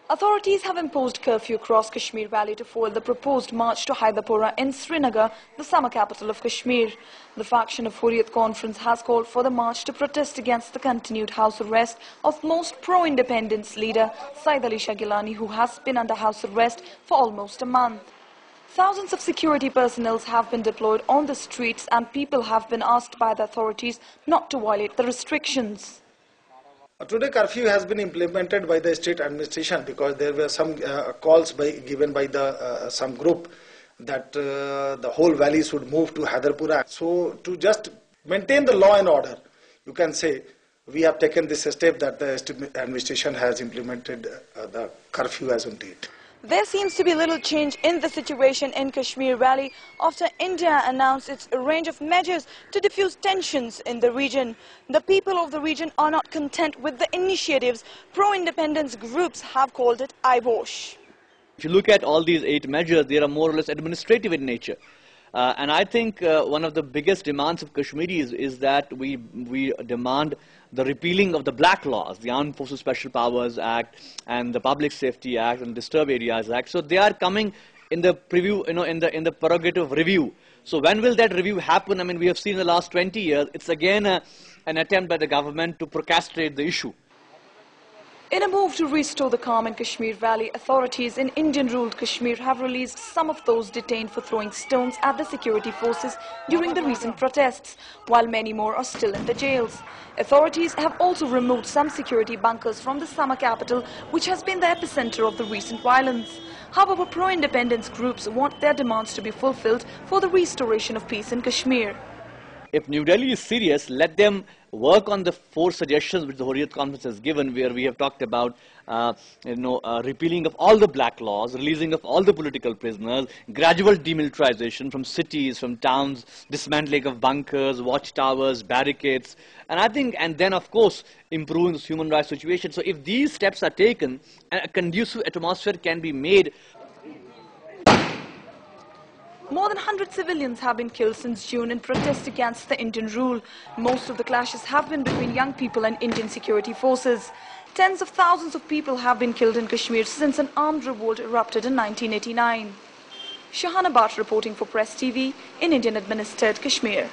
Authorities have imposed curfew across Kashmir Valley to foil the proposed march to Hyderpura in Srinagar, the summer capital of Kashmir. The faction of Hurriyat Conference has called for the march to protest against the continued house arrest of most pro-independence leader Said Ali Shah Gilani, who has been under house arrest for almost a month. Thousands of security personnel have been deployed on the streets and people have been asked by the authorities not to violate the restrictions. Today curfew has been implemented by the state administration because there were some calls given by some group that the whole valley should move to Hyderpura. So to just maintain the law and order, you can say we have taken this step that the state administration has implemented the curfew as on date. There seems to be little change in the situation in Kashmir Valley after India announced its range of measures to diffuse tensions in the region. The people of the region are not content with the initiatives. Pro-independence groups have called it eyewash. If you look at all these 8 measures, they are more or less administrative in nature. And I think one of the biggest demands of Kashmiris is that we demand the repealing of the black laws, the Armed Forces Special Powers Act and the Public Safety Act and Disturbed Areas Act. So they are coming in the preview, in the prerogative review. So when will that review happen? I mean, we have seen in the last 20 years, it's again an attempt by the government to procrastinate the issue. In a move to restore the calm in Kashmir Valley, authorities in Indian-ruled Kashmir have released some of those detained for throwing stones at the security forces during the recent protests, while many more are still in the jails. Authorities have also removed some security bunkers from the summer capital, which has been the epicenter of the recent violence. However, pro-independence groups want their demands to be fulfilled for the restoration of peace in Kashmir. If New Delhi is serious, let them work on the 4 suggestions which the Hurriyat Conference has given, where we have talked about repealing of all the black laws, releasing of all the political prisoners, gradual demilitarization from cities, from towns, dismantling of bunkers, watchtowers, barricades, and then of course improving the human rights situation. So if these steps are taken, a conducive atmosphere can be made. More than 100 civilians have been killed since June in protest against the Indian rule. Most of the clashes have been between young people and Indian security forces. Tens of thousands of people have been killed in Kashmir since an armed revolt erupted in 1989. Shahana Bhatt reporting for Press TV in Indian-administered Kashmir.